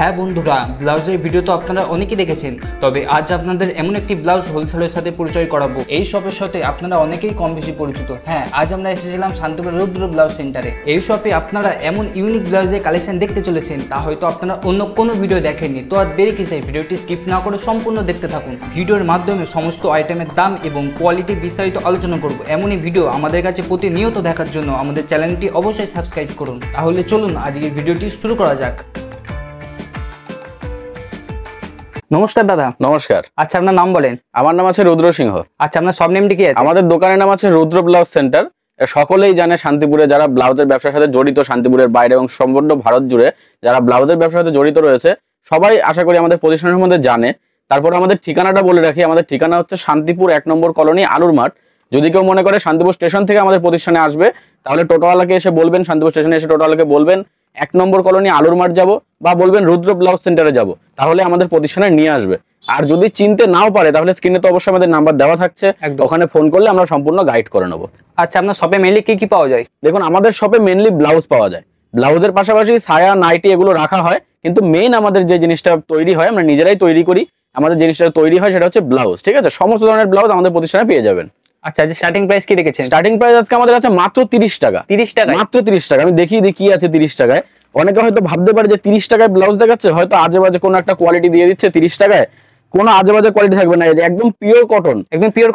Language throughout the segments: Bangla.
হ্যাঁ বন্ধুরা, ব্লাউজের ভিডিও তো আপনারা অনেকেই দেখেছেন, তবে আজ আপনাদের এমন একটি ব্লাউজ হোলসেলের সাথে পরিচয় করাবো। এই শপের সাথে আপনারা অনেকেই কম বেশি পরিচিত। হ্যাঁ, আজ আমরা এসেছিলাম শান্তিপুর রুদ্র ব্লাউজ সেন্টারে। এই শপে আপনারা এমন ইউনিক ব্লাউজের কালেকশন দেখতে চলেছেন, তা হয়তো আপনারা অন্য কোনো ভিডিও দেখেননি। তো আর দেরি কিসে, ভিডিওটি স্কিপ না করে সম্পূর্ণ দেখতে থাকুন। ভিডিওর মাধ্যমে সমস্ত আইটেমের দাম এবং কোয়ালিটি বিস্তারিত আলোচনা করব। এমনই ভিডিও আমাদের কাছে প্রতিনিয়ত দেখার জন্য আমাদের চ্যানেলটি অবশ্যই সাবস্ক্রাইব করুন। তাহলে চলুন আজকের ভিডিওটি শুরু করা যাক। নমস্কার দাদা। নমস্কার। আচ্ছা, আপনার নাম বলেন। আমার নাম আছে রুদ্র সিংহ। আচ্ছা, আপনার সব নেমটি কি আছে? আমাদের দোকানের নাম আছে রুদ্র ব্লাউজ সেন্টার। সকলেই জানে শান্তিপুরে যারা ব্লাউজের ব্যবসার সাথে জড়িত, শান্তিপুরের বাইরে এবং সম্পূর্ণ ভারত জুড়ে যারা ব্লাউজের ব্যবসার সাথে জড়িত রয়েছে সবাই আশা করি আমাদের প্রতিষ্ঠানের মধ্যে জানে। তারপর আমাদের ঠিকানাটা বলে রাখি, আমাদের ঠিকানা হচ্ছে শান্তিপুর 1 নম্বর কলোনি আলুর মাঠ। যদি কেউ মনে করে শান্তিপুর স্টেশন থেকে আমাদের প্রতিষ্ঠানে আসবে, তাহলে টোটোওয়ালাকে এসে বলবেন, শান্তিপুর স্টেশনে এসে টোটোওয়ালাকে বলবেন 1 নম্বর কলোনি আলুর মাঠ যাবো, বা বলবেন রুদ্র ব্লাউজ সেন্টারে যাব, তাহলে আমাদের প্রতিষ্ঠানে নিয়ে আসবে। আর যদি চিনতে নাও পারে তাহলে স্ক্রিনে তো অবশ্যই আমাদের নাম্বার দেওয়া থাকছে, ওখানে ফোন করলে আমরা সম্পূর্ণ গাইড করে নেবো। আচ্ছা, আপনার শপে মেনলি কি কি পাওয়া যায়? দেখুন, আমাদের শপে মেনলি ব্লাউজ পাওয়া যায়। ব্লাউজের পাশাপাশি ছায়া, নাইটি এগুলো রাখা হয়, কিন্তু মেইন আমাদের যে জিনিসটা তৈরি হয় আমরা নিজেরাই তৈরি করি। আমাদের জিনিসটা তৈরি হয় সেটা হচ্ছে ব্লাউজ। ঠিক আছে, সমস্ত ধরনের ব্লাউজ আমাদের প্রতিষ্ঠানে পেয়ে যাবেন। আচ্ছা, যে স্টার্টিং প্রাইস কি রেখেছেন? স্টার্টিং প্রাইস আজকে আমাদের আছে মাত্র 30 টাকা। 30 টাকা? মাত্র 30 টাকা। আমি দেখিয়ে দিই কি আছে 30 টাকায়। অনেকে হয়তো ভাবতে পারে যে 30 টাকায় ব্লাউজ দেখাচ্ছে, হয়তো আজে বাজে কোনো একটা কোয়ালিটি দিয়ে দিচ্ছে 30 টাকায়। কোনো আজে বাজে কোয়ালিটি থাকবে না, একদম পিওর কটন, একদমই পিওর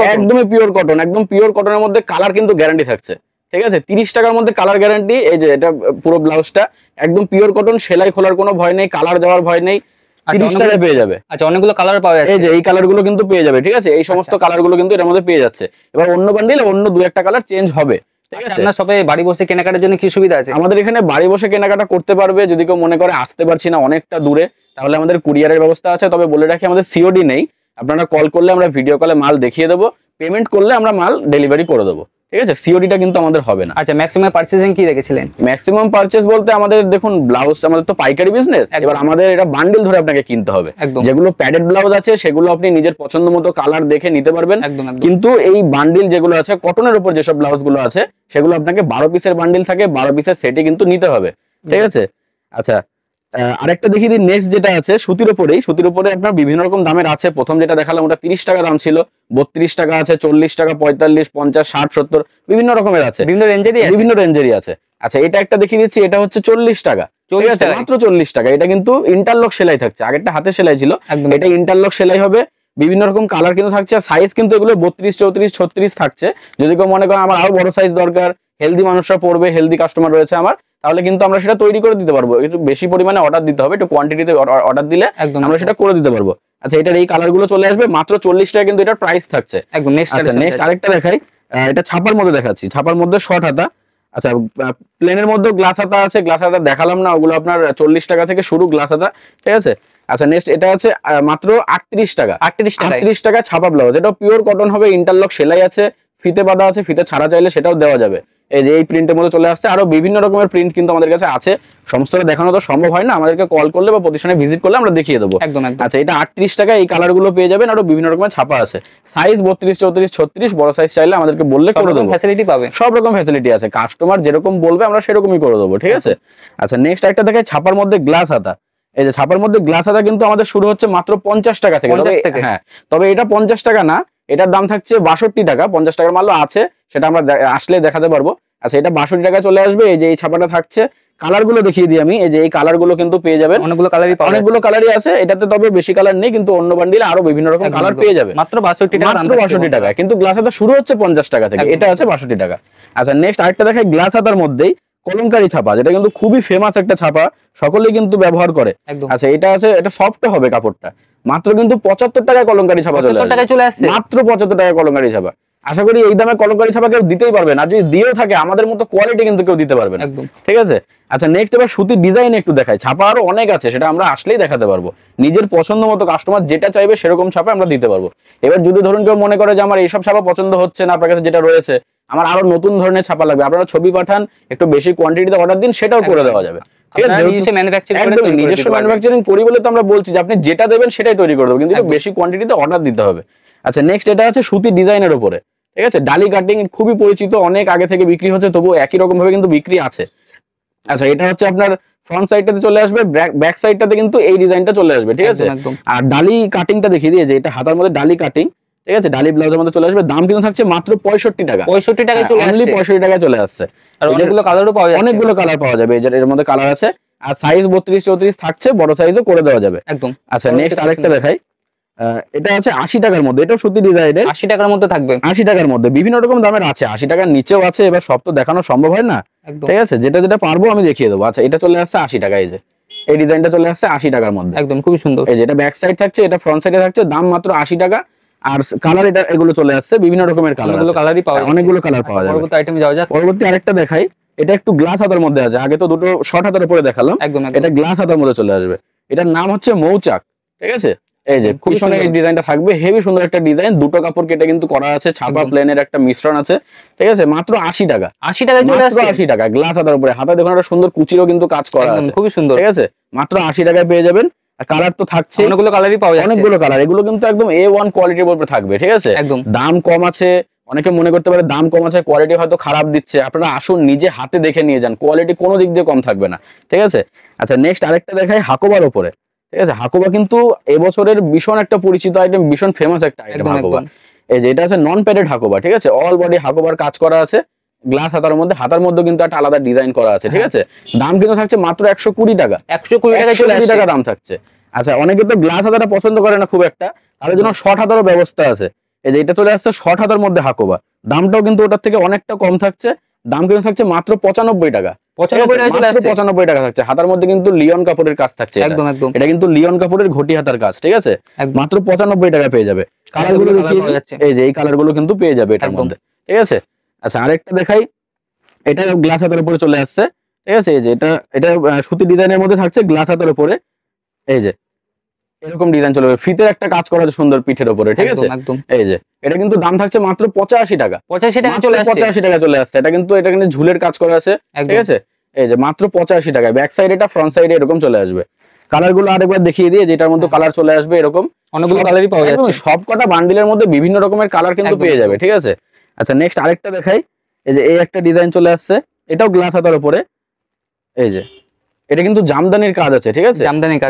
কটন, একদম পিওর কটনের মধ্যে কালার কিন্তু গ্যারান্টি থাকছে। ঠিক আছে, 30 টাকার মধ্যে কালার গ্যারান্টি। এই যে এটা পুরো ব্লাউজটা একদম পিওর কটন, সেলাই খোলার কোনো ভয় নেই, কালার যাওয়ার ভয় নেই, 30 টাকায় পেয়ে যাবে। আচ্ছা, অনেকগুলো কালার পাওয়া যাচ্ছে। এই যে এই কালার গুলো কিন্তু পেয়ে যাবে। ঠিক আছে, এই সমস্ত কালার গুলো কিন্তু এর মধ্যে পেয়ে যাচ্ছে। এবার অন্য বান্ডিলে অন্য 2-1টা কালার চেঞ্জ হবে। ঠিক আছে, আপনার শপে বাড়ি বসে কেনাকাটার জন্য কি সুবিধা আছে? আমাদের এখানে বাড়ি বসে কেনাকাটা করতে পারবে। যদি কেউ মনে করে আসতে পারছি না, অনেকটা দূরে, তাহলে আমাদের কুরিয়ারের ব্যবস্থা আছে। তবে বলে রাখি, আমাদের সিওডি নেই। আপনারা কল করলে আমরা ভিডিও কলে মাল দেখিয়ে দেবো, পেমেন্ট করলে আমরা মাল ডেলিভারি করে দেবো। ঠিক আছে, সিওডিটা কিন্তু আমাদের হবে না। আচ্ছা, ম্যাক্সিমাম পারচেজিং কি রেখেছিলেন? ম্যাক্সিমাম পারচেজ বলতে আমাদের দেখুন, ব্লাউজ আমাদের তো পাইকারি বিজনেস। এবার আমাদের এটা বান্ডেল ধরে আপনাকে কিনতে হবে। যেগুলো প্যাডেড ব্লাউজ আছে সেগুলো আপনি নিজের পছন্দ মতো কালার দেখে নিতে পারবেন। কিন্তু এই বান্ডিল যেগুলো আছে কটনের উপর যেসব ব্লাউজ গুলো আছে সেগুলো আপনাকে 12 পিসের বান্ডিল থাকে, 12 পিসের সেটে কিন্তু নিতে হবে। ঠিক আছে, আচ্ছা আরেকটা দেখিয়ে দিই। নেক্সট যেটা আছে সুতির উপরেই, সুতির উপরে আপনার বিভিন্ন রকম দামের আছে। প্রথম যেটা দেখালাম ওটা 30 টাকা দাম ছিল, 32 টাকা আছে, 40 টাকা, 45, 50, 60, 70 বিভিন্ন রকমের আছে, বিভিন্ন রেঞ্জেরই আছে। আচ্ছা, এটা একটা দেখিয়ে দিচ্ছি, এটা হচ্ছে 40 টাকা। ঠিক আছে, মাত্র 40 টাকা। এটা কিন্তু ইন্টারলক সেলাই থাকছে, আগেরটা হাতে সেলাই ছিল, এটা ইন্টারলক সেলাই হবে। বিভিন্ন রকম কালার কিন্তু থাকছে, সাইজ কিন্তু এগুলো 32, 34, 36 থাকছে। যদি কেউ মনে করেন আমার আরো বড় সাইজ দরকার, হেলদি মানুষরা পড়বে, হেলদি কাস্টমার রয়েছে আমার, তাহলে কিন্তু আমরা সেটা তৈরি করে দিতে পারবো। একটু বেশি পরিমাণে অর্ডার দিতে হবে, একটু কোয়ান্টিটিতে অর্ডার দিলে আমরা সেটা করে দিতে পারবো। আচ্ছা, এটার এই কালার গুলো চলে আসবে মাত্র 40 টাকা কিন্তু এটার প্রাইস থাকছে। আচ্ছা, নেক্সট আরেকটা দেখাই। এটা ছাপার মধ্যে দেখাচ্ছি, ছাপার মধ্যে শর্ট হাতা। আচ্ছা, প্লেনের মধ্যে গ্লাস হাতা আছে, গ্লাস হাতা দেখালাম না, ওগুলো আপনার 40 টাকা থেকে শুরু গ্লাস হাতা। ঠিক আছে, আচ্ছা নেক্সট এটা আছে মাত্র 38 টাকা। 38 টাকা ছাপা ব্লাউজ। এটা পিওর কটন হবে, ইন্টারলক সেলাই আছে, ফিতে বাঁধা আছে, ফিতে ছাড়া চাইলে সেটাও দেওয়া যাবে। এই যে এই প্রিন্টের মধ্যে চলে আসছে, আরো বিভিন্ন রকমের প্রিন্ট কিন্তু আমাদের কাছে আছে। সমস্তটা দেখানো তো সম্ভব হয় না, আমাদেরকে কল করলে বা প্রতিষ্ঠানে ভিজিট করলে আমরা দেখিয়ে দেবো। আচ্ছা, এটা 38 টাকা, এই কালার গুলো পেয়ে যাবেন। আরো বিভিন্ন রকমের ছাপা আছে, সাইজ 32, 34, 36, বড় সাইজ চাইলে আমাদেরকে বললে করে দেবো, ফ্যাসিলিটি পাবে, সব রকম ফ্যাসিলিটি আছে। কাস্টমার যেরকম বলবে আমরা সেরকমই করে দেবো। ঠিক আছে, আচ্ছা নেক্সট একটা দেখাই, ছাপার মধ্যে গ্লাস হাতা। এই যে ছাপার মধ্যে গ্লাস হাতা কিন্তু আমাদের শুরু হচ্ছে মাত্র 50 টাকা থেকে। হ্যাঁ, তবে এটা 50 টাকা না, এটার দাম থাকছে 62 টাকা। 50 টাকার মালও আছে, সেটা আমরা আসলে দেখাতে পারবো। আচ্ছা, এটা 62 টাকা চলে আসবে। এই যে এই ছাপাটা থাকছে, কালার গুলো দেখিয়ে দিই আমি। এই যে এই কালার গুলো কিন্তু পেয়ে যাবেন, অনেকগুলো কালারই আছে এটাতে, তবে বেশি কালার নেই, কিন্তু অন্য বান্ডিলে আরো বিভিন্ন রকম কালার পেয়ে যাবে। মাত্র 62 টাকা, কিন্তু গ্লাস হাতা শুরু হচ্ছে 50 টাকা থেকে, এটা আছে 62 টাকা। আচ্ছা, নেক্সট আরেকটা দেখাই, গ্লাস হাতার মধ্যেই কলমকারী ছাপা, যেটা কিন্তু খুবই ফেমাস একটা ছাপা, সকলেই কিন্তু ব্যবহার করে। আচ্ছা, এটা আছে, এটা সফট হবে কাপড়টা, মাত্র কিন্তু 75 টাকায় কলমকারী ছাপা চলে আসছে, মাত্র 75 টাকায় কলমকারী ছাপা। আশা করি এই দামে কলমকারী ছাপা কেউ দিতেই পারবে না, যদি দিয়েও থাকে আমাদের মতো কোয়ালিটি কিন্তু কেউ দিতে পারবে না। ঠিক আছে, আচ্ছা নেক্সট এবার সুতির ডিজাইন একটু দেখাই। ছাপা আরো অনেক আছে, সেটা আমরা আসলেই দেখাতে পারবো। নিজের পছন্দ মতো কাস্টমার যেটা চাইবে সেরকম ছাপা আমরা দিতে পারবো। এবার যদি ধরুন কেউ মনে করে যে আমার এইসব ছাপা পছন্দ হচ্ছে না, আপনার কাছে যেটা রয়েছে, আমার আরো নতুন ধরনের ছাপা লাগবে, আপনারা ছবি পাঠান, একটু বেশি কোয়ান্টিটিতে অর্ডার দিন, সেটাও করে দেওয়া যাবে। নিজস্ব ম্যানুফ্যাকচারিং করি বলে তো আমরা বলছি যে আপনি যেটা দেবেন সেটাই তৈরি করে দেবো, কিন্তু বেশি কোয়ান্টিটিতে অর্ডার দিতে হবে। আচ্ছা নেক্সট এটা আছে সুতি ডিজাইনের উপরে। ঠিক আছে, ডালি কাটিং খুবই পরিচিত, অনেক আগে থেকে বিক্রি হচ্ছে, তবু একই রকম ভাবে কিন্তু বিক্রি আছে। আচ্ছা, এটা হচ্ছে আপনার ফ্রন্ট সাইডটাতে চলে আসবে, ব্যাক সাইডটাতে কিন্তু এই ডিজাইনটা চলে আসবে, ঠিক আছে। আর ডালি কাটিংটা দেখিয়ে দিয়ে যে এটা হাতার মধ্যে ডালি কাটিং, ঠিক আছে, ডালি ব্লাউজের মধ্যে চলে আসবে। দাম কিন্তু থাকছে মাত্র 65 টাকা। 65 টাকায় চলে আসছে, 65 টাকায় চলে আসছে। আর অনেকগুলো কালারও পাওয়া যাচ্ছে, অনেকগুলো কালার পাওয়া যাবে, এর মধ্যে কালার আছে। আর সাইজ 32 34 থাকছে, বড় সাইজও করে দেওয়া যাবে একদম। আচ্ছা নেক্সট আরেকটা দেখাই, এটা আছে 80 টাকার মধ্যে, এটা সুতি ডিজাইনের, 80 টাকার মধ্যে থাকবে। 80 টাকার মধ্যে বিভিন্ন রকম দামের আছে, 80 টাকার নিচেও আছে। এবার সব তো দেখানো সম্ভব হয় না, ঠিক আছে, যেটা যেটা পারবো আমি দেখিয়ে দেবো। আচ্ছা এটা চলে আসছে 80 টাকা, এই যে এই ডিজাইনটা চলে আসছে 80 টাকার মধ্যে, একদম খুবই সুন্দর। এই যে এটা ব্যাক সাইড থাকছে, এটা ফ্রন্ট সাইডে থাকছে, দাম মাত্র 80 টাকা। আর কালার এটা এগুলো চলে আসছে বিভিন্ন রকমের কালার, অনেকগুলো কালারই পাওয়া যাবে, অনেকগুলো কালার পাওয়া যাবে। পরবর্তী আইটেমে যাওয়া যাক। পরবর্তী আরেকটা দেখাই, এটা একটু গ্লাস হাতার মধ্যে আছে, আগে তো দুটো শর্ট হাতার উপরে দেখালাম, একদম এটা গ্লাস হাতার মধ্যে চলে আসবে। এটার নাম হচ্ছে মৌচাক, ঠিক আছে। এই যে পিছনে এই ডিজাইনটা থাকবে, হেভি সুন্দর একটা ডিজাইন, দুটো কাপড় কেটে কিন্তু করা আছে, ছাপা প্লেনের একটা মিশ্রণ আছে, ঠিক আছে, মাত্র 80 টাকা। 80 টাকায় চলে আসছে, 80 টাকা গ্লাস হাতার উপরে, হাতা দেখুন একটা সুন্দর কুচিরও কিন্তু কাজ করা আছে, খুবই সুন্দর, ঠিক আছে, মাত্র 80 টাকায় পেয়ে যাবেন। আর কালার তো থাকছে, অনেকগুলো কালারই পাওয়া যাচ্ছে, অনেকগুলো কালার, এগুলো কিন্তু একদম A1 কোয়ালিটির উপরে থাকবে, ঠিক আছে, একদম। দাম কম আছে, অনেকে মনে করতে পারে দাম কম আছে, কোয়ালিটি হয়তো খারাপ দিচ্ছে, আপনারা আসুন নিজে হাতে দেখে নিয়ে যান, কোয়ালিটি কোনো দিক দিয়ে কম থাকবে না, ঠিক আছে। আচ্ছা নেক্সট আরেকটা দেখাই হাকোবার উপরে, ঠিক আছে। হাকোবা কিন্তু এবছরের ভীষণ একটা পরিচিত আইটেম, ভীষণ ফেমাস একটা আইটেম হাকোবা। এই যে এটা আছে নন প্যাডেড হাকোবা, ঠিক আছে, অল বডি হাকোবার কাজ করা আছে, গ্লাস হাতার মধ্যে, হাতার মধ্যে কিন্তু একটা আলাদা ডিজাইন করা আছে, ঠিক আছে। দাম কিন্তু থাকছে মাত্র 120 টাকা, 120 টাকা দাম থাকছে। আচ্ছা অনেকে তো গ্লাস হাতাটা পছন্দ করে না খুব একটা, তাদের জন্য শর্ট হাতারও ব্যবস্থা আছে। এই যে এটা চলে আসছে শর্ট হাতার মধ্যে হাকোবা, দামটাও কিন্তু ওটার থেকে অনেকটা কম থাকছে, দাম কিন্তু থাকছে মাত্র 95 টাকা। 95 টাকা থাকছে, হাতার মধ্যে কিন্তু লিওন কাপড়ের কাজ থাকছে, একদম একদম, এটা কিন্তু লিওন কাপড়ের ঘটি হাতার কাজ, ঠিক আছে, মাত্র 95 টাকা পেয়ে যাবে। কালারগুলো এই যে এই কালারগুলো কিন্তু পেয়ে যাবে এটার মধ্যে, ঠিক আছে। আচ্ছা আরেকটা দেখাই, এটা গ্লাস হাতার উপরে চলে আসছে, ঠিক আছে। এই যে এটা সুতি ডিজাইনের মধ্যে থাকছে, গ্লাস হাতার উপরে, এই যে এরকম ডিজাইন চলে যাবে, ফিতের একটা কাজ করা আছে সুন্দর পিঠের উপরে, ঠিক আছে। এই যে এটা কিন্তু দাম থাকছে মাত্র 85 টাকা, 85 টাকা চলে আসছে, 85 টাকা চলে আসছে। এটা কিন্তু ঝুলের কাজ করা আছে, ঠিক আছে। এই যে মাত্র 85 টাকা, ব্যাক সাইড এটা, ফ্রন্ট সাইডে এরকম চলে আসবে। কালার গুলো আরেকবার দেখিয়ে দিয়ে, যেটার মধ্যে কালার চলে আসবে এরকম, অনেকগুলো কালারই পাওয়া যাচ্ছে, সব কটা বান্ডিলের মধ্যে বিভিন্ন রকমের কালার কিন্তু পেয়ে যাবে, ঠিক আছে। আচ্ছা নেক্সট আরেকটা দেখাই, এই যে এই একটা ডিজাইন চলে আসছে, এটাও গ্লাস হাতার উপরে, এই যে এটা কিন্তু জামদানির কাজ আছে, ঠিক আছে,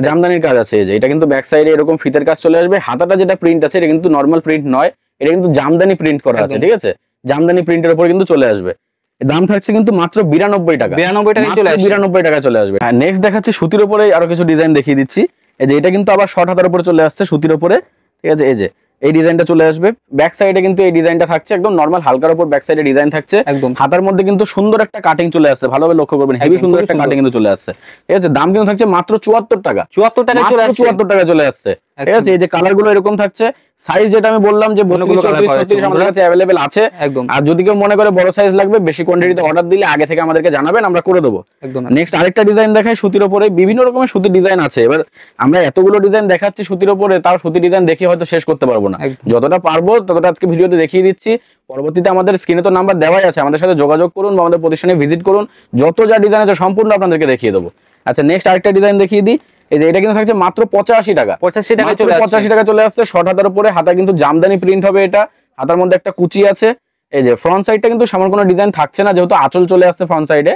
জামদানির কাজ আছে। এই যে এটা কিন্তু ব্যাক সাইডে এরকম ফিতের কাজ চলে আসবে, হাতাটা যেটা প্রিন্ট আছে এটা কিন্তু নরমাল প্রিন্ট নয়, এটা কিন্তু জামদানি প্রিন্ট করা আছে, ঠিক আছে, জামদানি প্রিন্টের উপর কিন্তু চলে আসবে। দাম থাকছে কিন্তু মাত্র 92 টাকা, 92 টাকায় চলে আসবে, 92 টাকা চলে আসবে। আর নেক্সট দেখাচ্ছি সুতির উপরে আরো কিছু ডিজাইন দেখিয়ে দিচ্ছি। এই যে এটা কিন্তু আবার শর্ট হাতার উপরে চলে আসছে সুতির উপরে, ঠিক আছে। এই যে এই ডিজাইনটা চলে আসবে, ব্যাক সাইডে কিন্তু এই ডিজাইনটা থাকছে একদম নরমাল হালকার উপর, ব্যাক সাইডে ডিজাইন থাকছে, একদম হাতার মধ্যে কিন্তু সুন্দর একটা কাটিং চলে আসছে, ভালোভাবে লক্ষ্য করবেন, হেভি সুন্দর একটা কাটিং কিন্তু চলে আসছে, ঠিক আছে। দাম কিন্তু থাকছে মাত্র 74 টাকা, 74 টাকা চলে আসছে, 74 টাকা চলে আসছে, ঠিক আছে। এই যে কালার গুলো এরকম থাকছে, সাইজ যেটা আমি বললাম যে 32 34 আমাদের কাছে अवेलेबल আছে, একদম। আর যদি কেউ মনে করে বড় সাইজ লাগবে, বেশি কোয়ান্টিটিতে অর্ডার দিলে আগে থেকে আমাদেরকে জানাবেন, আমরা করে দেবো, একদম। নেক্সট আরেকটা ডিজাইন দেখাই সুতির উপরে, বিভিন্ন রকমের সুতির ডিজাইন আছে। এবার আমরা এতগুলো ডিজাইন দেখাচ্ছি সুতির উপরে, তাও সুতির ডিজাইন দেখে হয়তো শেষ করতে পারবো না, যতটা পারবো ততটা আজকে ভিডিওতে দেখিয়ে দিচ্ছি। পরবর্তীতে আমাদের স্ক্রিনে তো নাম্বার দেওয়াই আছে, আমাদের সাথে যোগাযোগ করুন বা আমাদের প্রতিষ্ঠানে ভিজিট করুন, যত যা ডিজাইন আছে সম্পূর্ণ আপনাদেরকে দেখিয়ে দেবো। আচ্ছা নেক্সট আরেকটা ডিজাইন দেখিয়ে দিই, এই যে এটা কিন্তু থাকছে মাত্র 85 টাকা, 85 টাকা চলে আসছে, শর্ট হাতার উপরে, হাতা কিন্তু জামদানি প্রিন্ট হবে, এটা হাতার মধ্যে একটা কুচি আছে। এই যে ফ্রন্ট সাইডটা কিন্তু সামনে কোনো ডিজাইন থাকছে না, যেহেতু আঁচল চলে আসছে ফ্রন্ট সাইডে,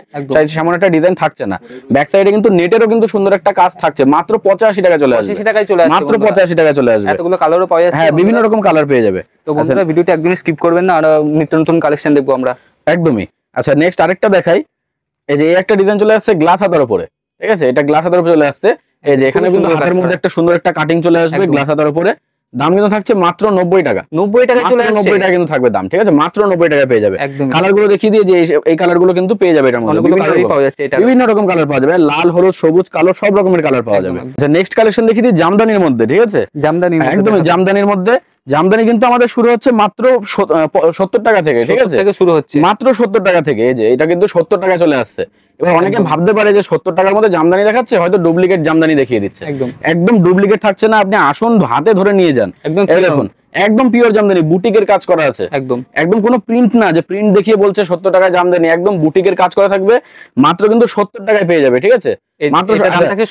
সামনে একটা ডিজাইন থাকছে না। ব্যাক সাইডে কিন্তু নেটেরও কিন্তু সুন্দর একটা কাজ থাকছে, মাত্র 85 টাকা চলে আসবে, 85 টাকায় চলে আসবে, মাত্র 85 টাকা চলে আসবে। এতগুলো কালারও পাওয়া যাচ্ছে, হ্যাঁ বিভিন্ন রকম কালার পেয়ে যাবে। তো বন্ধুরা ভিডিওটা একদমই স্কিপ করবেন না, আর নিত্য নতুন কালেকশন দেখবো আমরা, একদমই। আচ্ছা নেক্সট আরেকটা দেখাই, এই যে এই একটা ডিজাইন চলে আসছে গ্লাস হাতার উপরে, ঠিক আছে, এটা গ্লাস হাতার উপরে চলে আসছে। এই যে এখানে কিন্তু হাতের মধ্যে একটা সুন্দর একটা কাটিং চলে আসবে গ্লাস হাতার উপরে, দাম কিন্তু থাকছে মাত্র 90 টাকা, 90 টাকা চলে আসছে, 90 টাকা কিন্তু থাকবে দাম, ঠিক আছে, মাত্র 90 টাকা পেয়ে যাবে। কালার গুলো দেখিয়ে দিয়ে, যে এই কালার গুলো কিন্তু পেয়ে যাবে, এটার মধ্যে বিভিন্ন রকম কালার পাওয়া যাবে, লাল হলুদ সবুজ কালো সব রকমের কালার পাওয়া যাবে। আচ্ছা নেক্সট কালেকশন দেখিয়ে দিই জামদানির মধ্যে, ঠিক আছে, জামদানি একদম জামদানির মধ্যে। জামদানি কিন্তু আমাদের শুরু হচ্ছে মাত্র 70 টাকা থেকে, ঠিক আছে, শুরু হচ্ছে মাত্র 70 টাকা থেকে। এই যে এটা কিন্তু 70 টাকা চলে আসছে। এবার অনেকে ভাবতে পারে যে 70 টাকার মধ্যে জামদানি দেখাচ্ছে, হয়তো ডুপ্লিকেট জামদানি দেখিয়ে দিচ্ছে, একদম ডুপ্লিকেট থাকছে না, আপনি আসুন হাতে ধরে নিয়ে যান, এই দেখুন একদম পিওর জামদানি, বুটিকের কাজ করা আছে, একদম কোনো প্রিন্ট না যে প্রিন্ট দেখিয়ে বলছে 70 টাকা জামদানি, একদম বুটিকের কাজ করা থাকবে, মাত্র কিন্তু 70 টাকায় পেয়ে যাবে, ঠিক আছে, মাত্র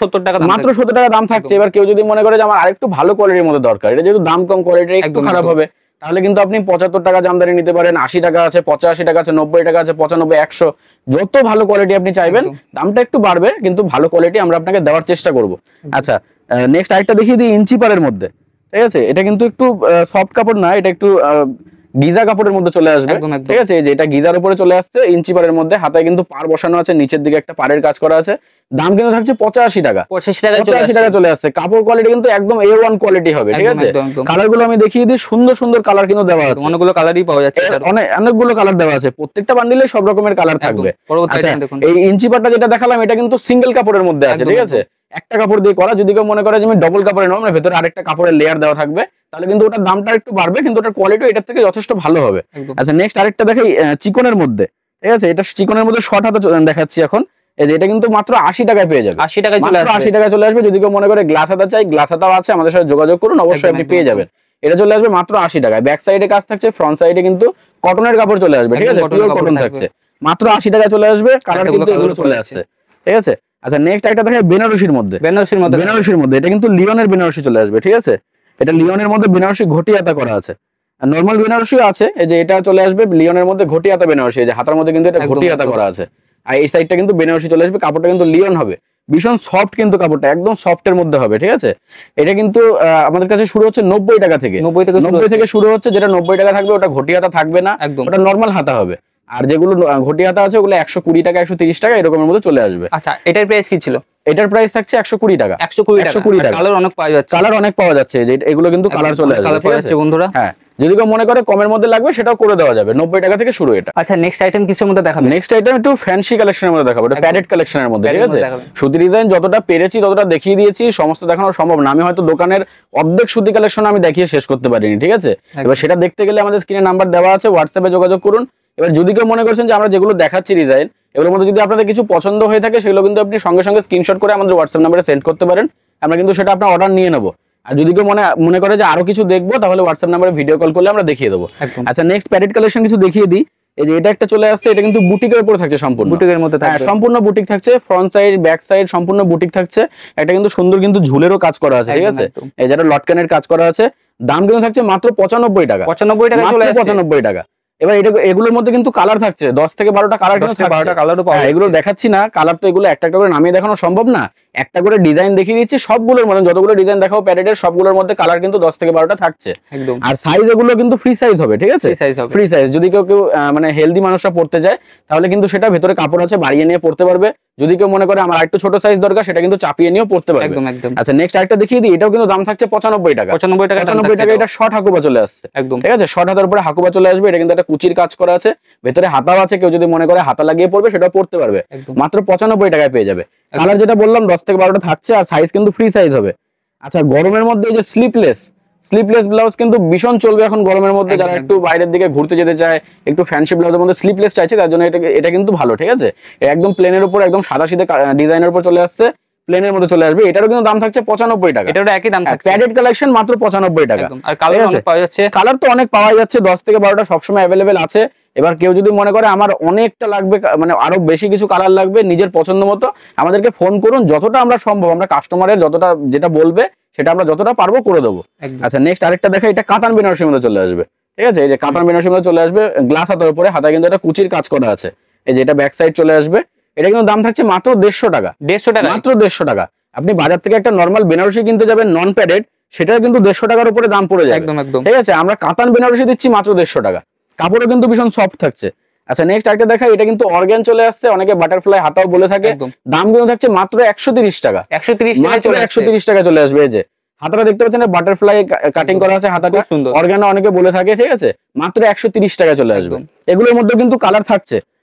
70 টাকা, মাত্র 70 টাকা দাম থাকছে। এবার কেউ যদি মনে করে যে আমার আরেকটু ভালো কোয়ালিটির মধ্যে দরকার, এটা যেহেতু দাম কম, কোয়ালিটি একটু খারাপ হবে, তাহলে কিন্তু আপনি 75 টাকা জামদানি নিতে পারেন, 80 টাকা আছে, 85 টাকা আছে, 90 টাকা আছে, 95, 100, যত ভালো কোয়ালিটি আপনি চাইবেন। দামটা একটু বাড়বে কিন্তু ভালো কোয়ালিটি আমরা আপনাকে দেওয়ার চেষ্টা করব। আচ্ছা, নেক্সট আরেকটা দেখিয়ে দিই ইঞ্চি পারের মধ্যে, ঠিক আছে? এটা কিন্তু একটু সফট কাপড় না, এটা একটু গিজা কাপড়ের মধ্যে চলে আসবে, ঠিক আছে? এই যে এটা গিজার উপরে চলে আসছে, ইঞ্চি পারের মধ্যে, হাতায় কিন্তু পার বসানো আছে, নিচের দিকে একটা পাড়ের কাজ করা আছে। দাম কিন্তু থাকছে 85 টাকা, 85 টাকা চলে আসছে। কাপড় কোয়ালিটি কিন্তু একদম A1 কোয়ালিটি হবে, ঠিক আছে? কালার গুলো আমি দেখিয়ে দিই, সুন্দর সুন্দর কালার কিন্তু দেওয়া আছে, অনেকগুলো কালারই পাওয়া যাচ্ছে, অনেকগুলো কালার দেওয়া আছে, প্রত্যেকটা বান্ডিলে সব রকমের কালার থাকবে। এই ইঞ্চি পাটটা যেটা দেখালাম এটা কিন্তু সিঙ্গেল কাপড়ের মধ্যে আছে, ঠিক আছে? একটা কাপড় দিয়ে করা। যদি কেউ মনে করে যে আমি ডবল কাপড়ে নেব, মানে ভেতরে আরেকটা কাপড়ের লেয়ার দেওয়া থাকবে, তাহলে কিন্তু ওটার দামটা একটু বাড়বে, কিন্তু ওটার কোয়ালিটি এটার থেকে যথেষ্ট ভালো হবে। আচ্ছা, নেক্সট আরেকটা দেখাই চিকনের মধ্যে, ঠিক আছে? এটা চিকনের মধ্যে শর্ট হাতা দেখাচ্ছি এখন। এই যে এটা কিন্তু মাত্র 80 টাকায় পেয়ে যাবে, 80 টাকায় চলে আসবে, 80 টাকায় চলে আসবে। যদি কেউ মনে করে গ্লাস হাতা চাই, গ্লাস হাতাও আছে, আমাদের সাথে যোগাযোগ করুন, অবশ্যই আপনি পেয়ে যাবেন। এটা চলে আসবে মাত্র 80 টাকায়। ব্যাক সাইডে কাজ থাকছে, ফ্রন্ট সাইডে কিন্তু কটনের কাপড় চলে আসবে, ঠিক আছে? পিওর কটন থাকছে, মাত্র 80 টাকায় চলে আসবে। কালার কিন্তু এগুলো চলে আসছে, ঠিক আছে? আচ্ছা, নেক্সট একটা দেখে বেনারসির মধ্যে, বেনারসির মধ্যে এটা কিন্তু লিওনের বেনারসি চলে আসবে, ঠিক আছে? এটা লিওনের মধ্যে বেনারসি ঘটি হাতা করা আছে, নরমাল বেনারসিও আছে। এই যে এটা চলে আসবে লিওনের মধ্যে ঘটি হাতা বেনারসি, এই যে হাতার মধ্যে কিন্তু এটা ঘটি হাতা করা আছে, আর এই সাইডটা কিন্তু বেনারসি চলে আসবে। কাপড়টা কিন্তু লিওন হবে, ভীষণ সফট, কিন্তু কাপড়টা একদম সফটের মধ্যে হবে, ঠিক আছে? এটা কিন্তু আমাদের কাছে শুরু হচ্ছে 90 টাকা থেকে, 90 থেকে শুরু হচ্ছে। যেটা 90 টাকা থাকবে ওটা ঘটি হাতা থাকবে না, ওটা নরমাল হাতা হবে। আর যেগুলো ঘটি হাতা আছে ওগুলো 120 টাকা, 130 টাকা এরকমের মধ্যে চলে আসবে। আচ্ছা, এটার প্রাইস কি ছিল? এটার প্রাইস থাকছে 120 টাকা, 120 টাকা। কালার অনেক পাওয়া যাচ্ছে, কালার অনেক পাওয়া যাচ্ছে, যে এগুলো কিন্তু কালার চলে আসবে, কালার পাওয়া যাচ্ছে বন্ধুরা। হ্যাঁ, যদি কেউ মনে করে কমের মধ্যে লাগবে সেটাও করে দেওয়া যাবে, 90 টাকা থেকে শুরু এটা। আচ্ছা, নেক্সট আইটেম কিসের মধ্যে দেখাবো? নেক্সট আইটেম একটু ফ্যান্সি কালেকশনের মধ্যে দেখাবো, এটা প্যাডেড কালেকশনের মধ্যে, ঠিক আছে? সুতি ডিজাইন যতটা পেরেছি ততটা দেখিয়ে দিয়েছি, সমস্ত দেখানো সম্ভব না। আমি হয়তো দোকানের অর্ধেক সুতি কালেকশন আমি দেখিয়ে শেষ করতে পারিনি, ঠিক আছে? এবার সেটা দেখতে গেলে আমাদের স্ক্রিনে নাম্বার দেওয়া আছে, হোয়াটসঅ্যাপে যোগাযোগ করুন। এবার যদি কেউ মনে করছেন যে আমরা যেগুলো দেখাচ্ছি ডিজাইন, এগুলোর মধ্যে যদি আপনাদের কিছু পছন্দ হয়ে থাকে, সেগুলো কিন্তু আপনি সঙ্গে সঙ্গে স্ক্রিনশট করে আমাদের হোয়াটসঅ্যাপ নাম্বারে সেন্ড করতে পারেন, আমরা কিন্তু সেটা আপনার অর্ডার নিয়ে নেবো। আর যদি কেউ মনে করে যে আরো কিছু দেখবো, তাহলে হোয়াটসঅ্যাপ নাম্বারে ভিডিও কল করলে আমরা দেখিয়ে দেবো। আচ্ছা, নেক্সট প্যাডেড কালেকশন কিছু দেখিয়ে দিই। এই যে এটা একটা চলে আসছে, এটা কিন্তু বুটিকের উপর থাকছে, সম্পূর্ণ বুটিকের মধ্যে থাকছে, সম্পূর্ণ বুটিক থাকছে, ফ্রন্ট সাইড ব্যাক সাইড সম্পূর্ণ বুটিক থাকছে। এটা কিন্তু সুন্দর কিন্তু ঝুলেরও কাজ করা আছে, ঠিক আছে? এই যেটা লটকানের কাজ করা আছে। দাম কিন্তু থাকছে মাত্র 95 টাকা, 95 টাকা চলে আসছে, 95 টাকা। এবার এগুলোর মধ্যে কিন্তু কালার থাকছে 10 থেকে 12টা কালার, কিন্তু 12টা কালারও পাওয়া যায়। এগুলো দেখাচ্ছি না, কালার তো এগুলো একটা একটা করে নামিয়ে দেখানো সম্ভব না, একটা করে ডিজাইন দেখিয়ে দিচ্ছি। সবগুলোর মধ্যে যতগুলো ডিজাইন দেখাও প্যাডেডের, সবগুলোর মধ্যে কালার কিন্তু 10 থেকে 12টা থাকছে একদম। আর সাইজ এগুলো কিন্তু ফ্রি সাইজ হবে, ঠিক আছে? Free size. যদি কেউ মানে হেলদি মানুষরা পড়তে যায়, তাহলে কিন্তু সেটা ভেতরে কাপড় আছে, বাড়িয়ে নিয়ে পড়তে পারবে। যদি কেউ মনে করে আমার একটু ছোট সাইজ দরকার, সেটা কিন্তু চাপিয়ে নিয়েও পড়তে পারবে একদম একদম। আচ্ছা, নেক্সট আরেকটা দেখিয়ে দিই। এটাও কিন্তু দাম থাকছে 95 টাকা, 95 টাকা। এটা শর্ট হাকুবা চলে আসছে একদম, ঠিক আছে? শর্ট হাতার উপরে হাকুবা চলে আসবে। এটা কিন্তু একটা কুচির কাজ করা আছে, ভেতরে হাতাও আছে, কেউ যদি মনে করে হাতা লাগিয়ে পড়বে সেটাও পড়তে পারবে, মাত্র 95 টাকায় পেয়ে যাবে। কালার যেটা বললাম 10 থেকে 12টা থাকছে, আর সাইজ কিন্তু ফ্রি সাইজ হবে। আচ্ছা, গরমের মধ্যে এই যে স্লিপলেস ব্লাউজ কিন্তু ভীষণ চলবে এখন গরমের মধ্যে। যারা একটু বাইরের দিকে ঘুরতে যেতে চায়, একটু ফ্যান্সি ব্লাউজের মধ্যে স্লিপলেস চাইছে, তার জন্য এটা কিন্তু ভালো, ঠিক আছে? একদম প্লেনের উপর একদম সাদা সিধে ডিজাইনের উপর চলে আসছে, প্লেনের মধ্যে চলে আসবে। এটারও কিন্তু দাম থাকছে 95 টাকা, এটারও একই দাম থাকছে। প্যাডেড কালেকশন মাত্র 95 টাকা। আর কালার অনেক পাওয়া যাচ্ছে, কালার তো অনেক পাওয়া যাচ্ছে, 10 থেকে 12টা সবসময় অ্যাভেলেবেল আছে। এবার কেউ যদি মনে করে আমার অনেকটা লাগবে, মানে আরো বেশি কিছু কালার লাগবে, নিজের পছন্দ মতো আমাদেরকে ফোন করুন, যতটা আমরা সম্ভব আমরা কাস্টমারের যেটা বলবে সেটা আমরা যতটা পারবো করে দেবো। আচ্ছা, নেক্সট আরেকটা দেখা, এটা কাতান বেনারসির মধ্যে চলে আসবে, ঠিক আছে? এই যে কাতান বেনারসির মধ্যে চলে আসবে, গ্লাস হাতার উপরে, হাতায় কিন্তু একটা কুচির কাজ করা আছে। এই যে এটা ব্যাক সাইড চলে আসবে। এটা কিন্তু দাম থাকছে মাত্র 150 টাকা, 150 টাকা, মাত্র 150 টাকা। আপনি বাজার থেকে একটা নরমাল বেনারসি কিনতে যাবেন নন প্যাডেড, সেটা কিন্তু 150 টাকার উপরে দাম পড়ে যাবে একদম একদম, ঠিক আছে? আমরা কাতান বেনারসি দিচ্ছি মাত্র 150 টাকা, কাপড়ও কিন্তু ভীষণ সফট থাকছে। আচ্ছা, নেক্সট আরেকটা দেখা, এটা কিন্তু অর্গান চলে আসছে, অনেকে বাটারফ্লাই হাতাও বলে থাকে। দাম কিন্তু থাকছে মাত্র 130 টাকা, 130 টাকা চলে আসবে। এই যে হাতাটা দেখতে পাচ্ছেন, বাটারফ্লাই কাটিং করা আছে, হাতাটা অর্গান অনেকে বলে থাকে, ঠিক আছে? মাত্র 130 টাকা চলে আসবে। এগুলোর মধ্যে কিন্তু কালার থাকছে।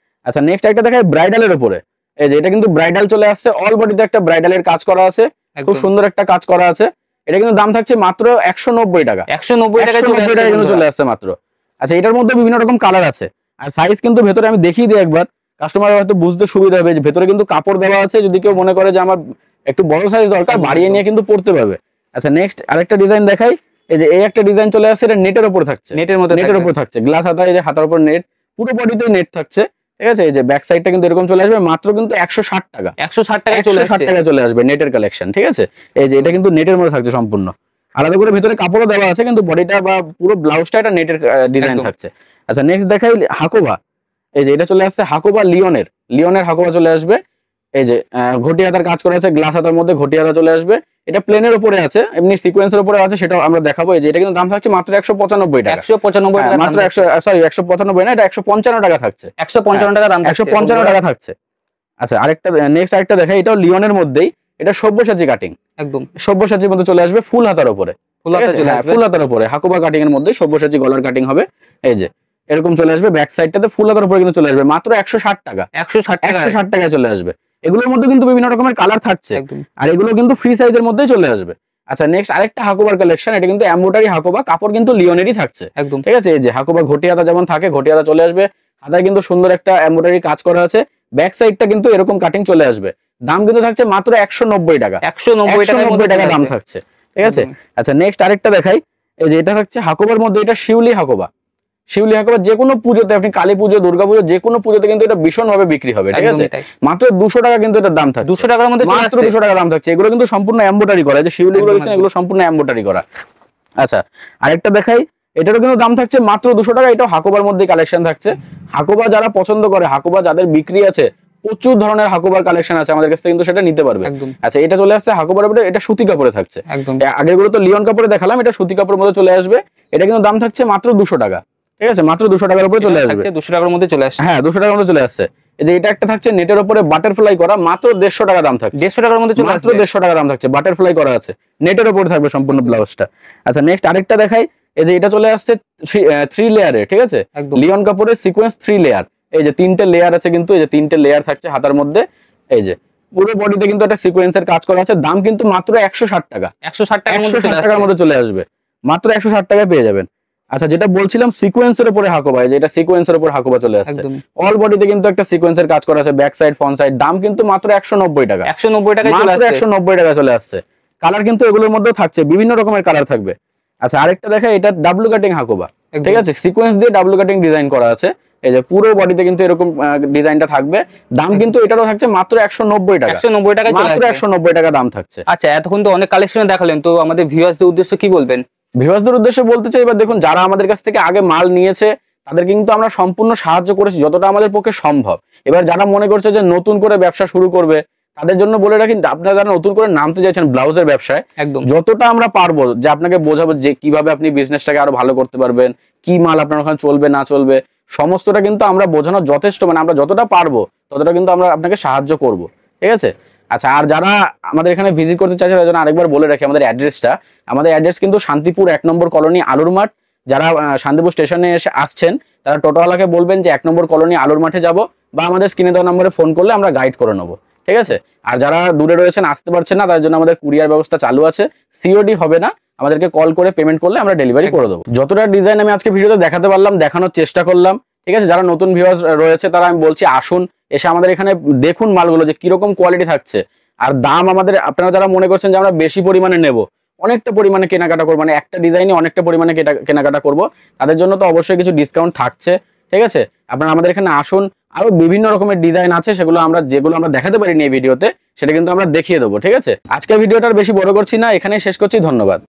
আচ্ছা, নেক্সট একটা দেখা ব্রাইডালের উপরে। এই যে এটা কিন্তু ব্রাইডাল চলে আসছে, অল বডিতে একটা ব্রাইডালের কাজ করা আছে, খুব সুন্দর একটা কাজ করা আছে। এটা কিন্তু দাম থাকছে মাত্র 190 টাকা, 190 টাকা কিন্তু চলে আসছে মাত্র। আচ্ছা, এটার মধ্যে বিভিন্ন রকম কালার আছে, আর সাইজ কিন্তু ভেতরে আমি দেখিয়ে দিই একবার, কাস্টমার হয়তো বুঝতে সুবিধা হবে। যে ভেতরে কিন্তু কাপড় দেওয়া আছে, যদি কেউ মনে করে যে আমার একটু বড় সাইজ দরকার, বাড়িয়ে নিয়ে কিন্তু পড়তে পারবে। আচ্ছা, নেক্সট আরেকটা ডিজাইন দেখাই। এই যে এই একটা ডিজাইন চলে আসছে, এটা নেটের উপর থাকছে, নেটের উপর থাকছে, গ্লাস হাতা, এই যে হাতার উপর নেট, পুরো বডিতে নেট থাকছে, ঠিক আছে? এই যে ব্যাক সাইডটা কিন্তু এরকম চলে আসবে, মাত্র কিন্তু 160 টাকা, 160 টাকা চলে আসবে নেটের কালেকশন, ঠিক আছে? এই যে এটা কিন্তু নেটের মধ্যে থাকছে সম্পূর্ণ। আলাদা করে ভিতরে কাপড়ও দেওয়া আছে, কিন্তু বডিটা বা পুরো ব্লাউজটা এটা নেটের ডিজাইন থাকছে। আচ্ছা নেক্সট দেখাই হাকোবা। এই যে এটা চলে আসছে হাকোবা লিওনের হাকোবা চলে আসবে। এই যে ঘটি হাতার কাজ করা আছে, গ্লাস হাতার মধ্যে ঘটি হাতা চলে আসবে। এটা প্লেনের উপরে আছে, এমনি সিকোয়েন্সের উপরে আছে, সেটাও আমরা দেখাবো। এই যে এটা কিন্তু দাম থাকছে মাত্র 195 টাকা। 195 টাকা মাত্র 195 না, এটা 155 টাকা থাকছে। 155 টাকা দাম, 155 টাকা থাকছে। আচ্ছা আরেকটা নেক্সট আরেকটা দেখাই, এটাও লিওনের মধ্যেই, এটা সব্যসাচী কাটিং, একদম সব্যসাচীর মধ্যে চলে আসবে ফুল হাতার উপরে, ফুল হাতার উপরে হাকোবা কাটিং এর মধ্যে সব্যসাচী গলার কাটিং হবে। এই যে এরকম চলে আসবে, ব্যাক সাইডটাতে ফুল হাতার উপরে কিন্তু চলে আসবে মাত্র 160 টাকা। 160 টাকায় চলে আসবে। এগুলোর মধ্যে কিন্তু বিভিন্ন রকমের কালার থাকছে, আর এগুলো কিন্তু ফ্রি সাইজের মধ্যেই চলে আসবে। আচ্ছা নেক্সট আরেকটা হাকোবার কালেকশন, এটা কিন্তু এমব্রয়ডারি হাকোবা, কাপড় কিন্তু লিওনেরই থাকছে একদম, ঠিক আছে। এই যে হাকোবা ঘটি হাতা যেমন থাকে, ঘটি হাতা চলে আসবে, হাতায় কিন্তু সুন্দর একটা এমব্রয়ডারি কাজ করা আছে, ব্যাক সাইডটা কিন্তু এরকম কাটিং চলে আসবে। দাম কিন্তু থাকছে মাত্র 190 টাকা। 190 টাকা দাম থাকছে, ঠিক আছে। আচ্ছা নেক্সট আরেকটা দেখাই, এই যে এটা হচ্ছে হাকোবার মধ্যে, এটা শিউলি হাকোবা। শিউলি হাকোবা যে কোনো পুজোতে, আপনি কালী পুজো, দুর্গা পুজো, যে কোনো পুজোতে কিন্তু এটা ভীষণ ভাবে বিক্রি হবে, ঠিক আছে। মাত্র 200 টাকা কিন্তু এটার দাম থাকছে, 200 টাকার মধ্যে মাত্র 200 টাকা দাম থাকছে। এগুলো কিন্তু সম্পূর্ণ এমব্রয়ডারি করা, যে শিউলি গুলো দেখছেন এগুলো সম্পূর্ণ এমব্রয়ডারি করা। আচ্ছা আরেকটা দেখাই, এটারও কিন্তু দাম থাকছে মাত্র 200 টাকা। এটাও হাকোবার মধ্যে কালেকশন থাকছে। হাকোবা যারা পছন্দ করে, হাকোবা যাদের বিক্রি আছে, প্রচুর ধরনের হাকোবার কালেকশন আছে আমাদের কাছে, কিন্তু সেটা নিতে পারবে। আচ্ছা এটা চলে আসছে হাকোবার উপরে, এটা সুতি কাপড়ে থাকছে। আগের গুলো তো লিওন কাপড়ে দেখালাম, এটা সুতি কাপড়ের মধ্যে চলে আসবে। এটা কিন্তু দাম থাকছে মাত্র 200 টাকা, ঠিক আছে। মাত্র 200 টাকার উপরে চলে আসবে, 200 টাকার মধ্যে চলে আসছে। হ্যাঁ 200 টাকার মধ্যে চলে আসছে। এই যে এটা একটা থাকছে নেটের উপরে বাটারফ্লাই করা, মাত্র 150 টাকা দাম থাকছে। 150 টাকার মধ্যে চলে আসছে, মাত্র 150 টাকা দাম থাকছে, বাটারফ্লাই করা আছে, নেটের উপরে থাকবে সম্পূর্ণ ব্লাউজটা। আচ্ছা নেক্সট আরেকটা দেখাই, এই যে এটা চলে আসছে 3 লেয়ারে, ঠিক আছে। লিওন কাপড়ের সিকোয়েন্স 3 লেয়ার। এই যে 3টে লেয়ার আছে, কিন্তু এই যে 3টে লেয়ার থাকছে হাতার মধ্যে। এই যে পুরো বডিতে কিন্তু একটা সিকোয়েন্সের কাজ করা আছে। দাম কিন্তু মাত্র 160 টাকা। 160 টাকার মধ্যে চলে আসবে, মাত্র 160 টাকায় পেয়ে যাবেন। আচ্ছা যেটা বলছিলাম সিকোয়েন্সের উপরে হাকোবা, এই যে এটা সিকোয়েন্সের উপর হাকোবা চলে আসছে। অল বডিতে কিন্তু একটা সিকোয়েন্সের কাজ করা আছে, ব্যাক সাইড ফ্রন্ট সাইড। দাম কিন্তু মাত্র 190 টাকা। 190 টাকায় চলে আসছে, 190 টাকা চলে আসছে। কালার কিন্তু এগুলোর মধ্যে থাকছে, বিভিন্ন রকমের কালার থাকবে। আচ্ছা আরেকটা দেখা, এটা ডাবলু কাটিং হাকোবা, ঠিক আছে। সিকোয়েন্স দিয়ে ডাবলু কাটিং ডিজাইন করা আছে। এই যে পুরো বডিতে কিন্তু এরকম ডিজাইনটা থাকবে। দাম কিন্তু এটারও থাকছে মাত্র 190 টাকা। 190 টাকা, মাত্র 190 টাকা দাম থাকছে। আচ্ছা এতক্ষণ তো অনেক কালেকশন দেখালেন, তো আমাদের ভিউয়ার্সদের উদ্দেশ্যে কি বলবেন? ভিউয়ার্সদের উদ্দেশ্যে বলতে চাই, এবার দেখুন যারা আমাদের কাছ থেকে আগে মাল নিয়েছে তাদেরকে কিন্তু আমরা সম্পূর্ণ সাহায্য করেছি যতটা আমাদের পক্ষে সম্ভব। এবার যারা মনে করছে যে নতুন করে ব্যবসা শুরু করবে, তাদের জন্য বলে রাখি, আপনারা যারা নতুন করে নামতে চাইছেন ব্লাউজের ব্যবসায়, একদম যতটা আমরা পারবো যে আপনাকে বোঝাবো যে কিভাবে আপনি বিজনেসটাকে আরো ভালো করতে পারবেন, কি মাল আপনার ওখানে চলবে না চলবে, সমস্তটা কিন্তু আমরা বোঝানোর যথেষ্ট, মানে আমরা যতটা পারবো ততটা কিন্তু আমরা আপনাকে সাহায্য করব, ঠিক আছে। আচ্ছা আর যারা আমাদের এখানে ভিজিট করতে চাইছে তাদের জন্য আরেকবার বলে রাখি আমাদের অ্যাড্রেসটা। আমাদের অ্যাড্রেস কিন্তু শান্তিপুর 1 নম্বর কলোনি আলুর মাঠ। যারা শান্তিপুর স্টেশনে এসে আসছেন তারা টোটোওয়ালাকে বলবেন যে 1 নম্বর কলোনি আলুর মাঠে যাব, বা আমাদের স্ক্রিনে দেওয়া নম্বরে ফোন করলে আমরা গাইড করে নেবো, ঠিক আছে। আর যারা দূরে রয়েছেন, আসতে পারছেন না, তার জন্য আমাদের কুরিয়ার ব্যবস্থা চালু আছে। সিওডি হবে না, আমাদেরকে কল করে পেমেন্ট করলে আমরা ডেলিভারি করে দেবো। যতটা ডিজাইন আমি আজকে ভিডিওতে দেখাতে পারলাম, দেখানোর চেষ্টা করলাম, ঠিক আছে। যারা নতুন ভিউয়ার্স রয়েছে তারা আমি বলছি আসুন, এসে আমাদের এখানে দেখুন মালগুলো যে কিরকম কোয়ালিটি থাকছে। আর দাম আমাদের, আপনারা যারা মনে করছেন যে আমরা বেশি পরিমাণে নেব, অনেকটা পরিমাণে কেনাকাটা করবো, মানে একটা ডিজাইনে অনেকটা পরিমাণে কেনাকাটা করবো, তাদের জন্য তো অবশ্যই কিছু ডিসকাউন্ট থাকছে, ঠিক আছে। আপনারা আমাদের এখানে আসুন, আরো বিভিন্ন রকমের ডিজাইন আছে, সেগুলো আমরা যেগুলো আমরা দেখাতে পারিনি এই ভিডিওতে সেটা কিন্তু আমরা দেখিয়ে দেবো, ঠিক আছে। আজকের ভিডিওটা বেশি বড় করছি না, এখানেই শেষ করছি। ধন্যবাদ।